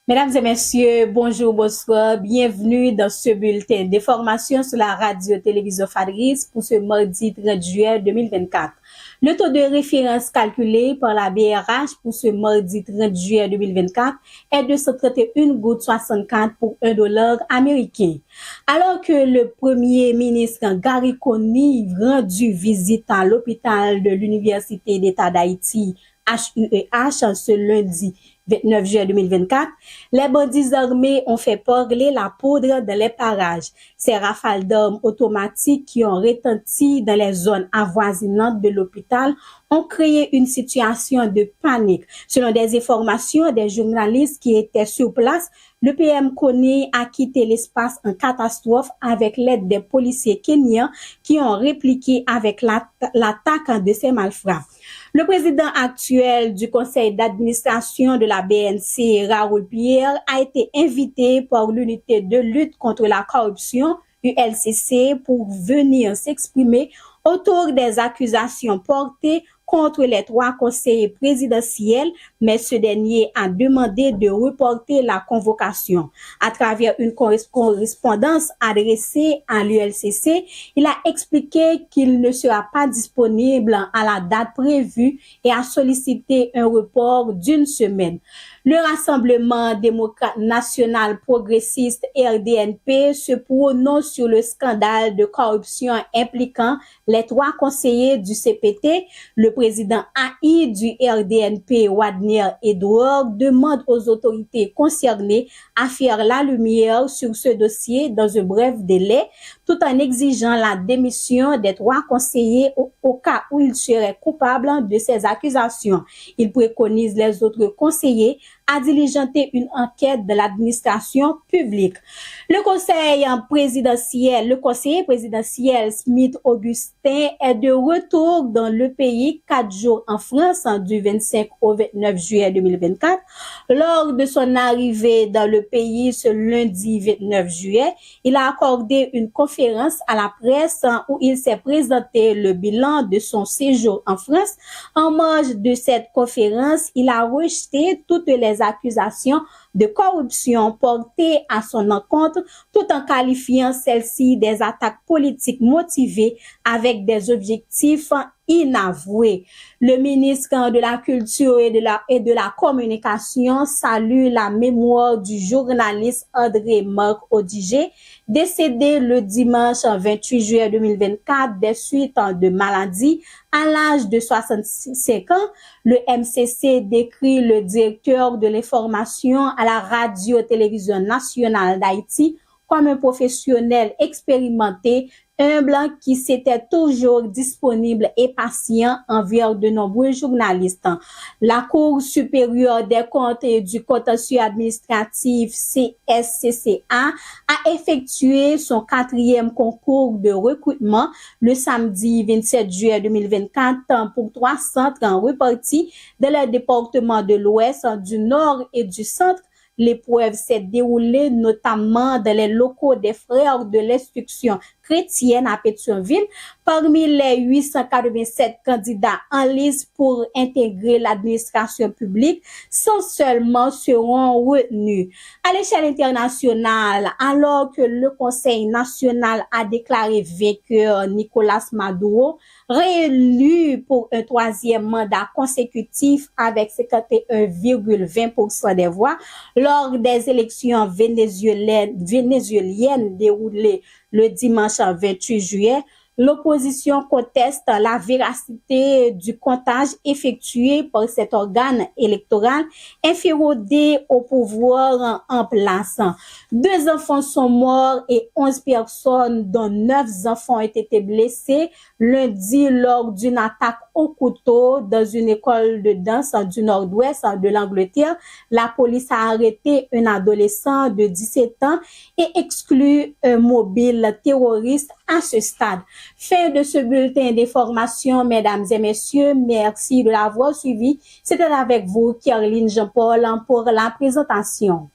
Mesdames et messieurs, bonjour, bonsoir, bienvenue dans ce bulletin d'information sur la radio-télévision Fadris pour ce mardi 30 juillet 2024. Le taux de référence calculé par la BRH pour ce mardi 30 juillet 2024 est de 131,64 pour $1 américain. Alors que le premier ministre Gary Coney rendu visite à l'hôpital de l'Université d'État d'Haïti, HUEH, ce lundi 29 juillet 2024, les bandits armés ont fait parler la poudre dans les parages. Ces rafales d'armes automatiques qui ont retenti dans les zones avoisinantes de l'hôpital ont créé une situation de panique. Selon des informations des journalistes qui étaient sur place, le PM Coney a quitté l'espace en catastrophe avec l'aide des policiers kenyans qui ont répliqué avec l'attaque de ces malfrats. Le président actuel du conseil d'administration de la BNC, Raoul Pierre, a été invité par l'unité de lutte contre la corruption, ULCC, pour venir s'exprimer autour des accusations portées contre les 3 conseillers présidentiels, mais ce dernier a demandé de reporter la convocation. À travers une correspondance adressée à l'ULCC, il a expliqué qu'il ne sera pas disponible à la date prévue et a sollicité un report d'1 semaine. Le Rassemblement démocrate national progressiste RDNP se prononce sur le scandale de corruption impliquant les 3 conseillers du CPT. Le président AI du RDNP, Wadner Edouard, demande aux autorités concernées à faire la lumière sur ce dossier dans un bref délai, tout en exigeant la démission des 3 conseillers au cas où ils seraient coupables de ces accusations. Il préconise les autres conseillers à diligenter une enquête de l'administration publique. Le conseiller présidentiel Smith Augustin est de retour dans le pays 4 jours en France du 25 au 29 juillet 2024. Lors de son arrivée dans le pays ce lundi 29 juillet, il a accordé une conférence à la presse où il s'est présenté le bilan de son séjour en France. En marge de cette conférence, il a rejeté toutes les accusations de corruption portées à son encontre, tout en qualifiant celles-ci des attaques politiques motivées avec des objectifs inavoués. Le ministre de la Culture et de la Communication salue la mémoire du journaliste André-Marc Odigé, décédé le dimanche 28 juillet 2024 des suites de maladie à l'âge de 65 ans. Le MCC décrit le directeur de l'information à la radio-télévision nationale d'Haïti comme un professionnel expérimenté, humble, qui s'était toujours disponible et patient envers de nombreux journalistes. La Cour supérieure des comptes et du contentieux administratif CSCCA a effectué son 4e concours de recrutement le samedi 27 juillet 2024 pour 3 centres répartis dans les départements de l'Ouest, du Nord et du Centre. L'épreuve s'est déroulée notamment dans les locaux des Frères de l'Instruction chrétienne à Pétionville. Parmi les 887 candidats en liste pour intégrer l'administration publique, 100 seulement seront retenus. À l'échelle internationale, alors que le Conseil national a déclaré vainqueur Nicolas Maduro, réélu pour un 3e mandat consécutif avec 51,20% des voix lors des élections vénézuéliennes déroulées le dimanche 28 juillet, l'opposition conteste la véracité du comptage effectué par cet organe électoral inféodé au pouvoir en place. 2 enfants sont morts et 11 personnes, dont 9 enfants, ont été blessés lundi lors d'une attaque au couteau dans une école de danse du nord-ouest de l'Angleterre. La police a arrêté un adolescent de 17 ans et exclu un mobile terroriste à ce stade. Fin de ce bulletin d'information, mesdames et messieurs. Merci de l'avoir suivi. C'était avec vous, Caroline Jean-Paul, pour la présentation.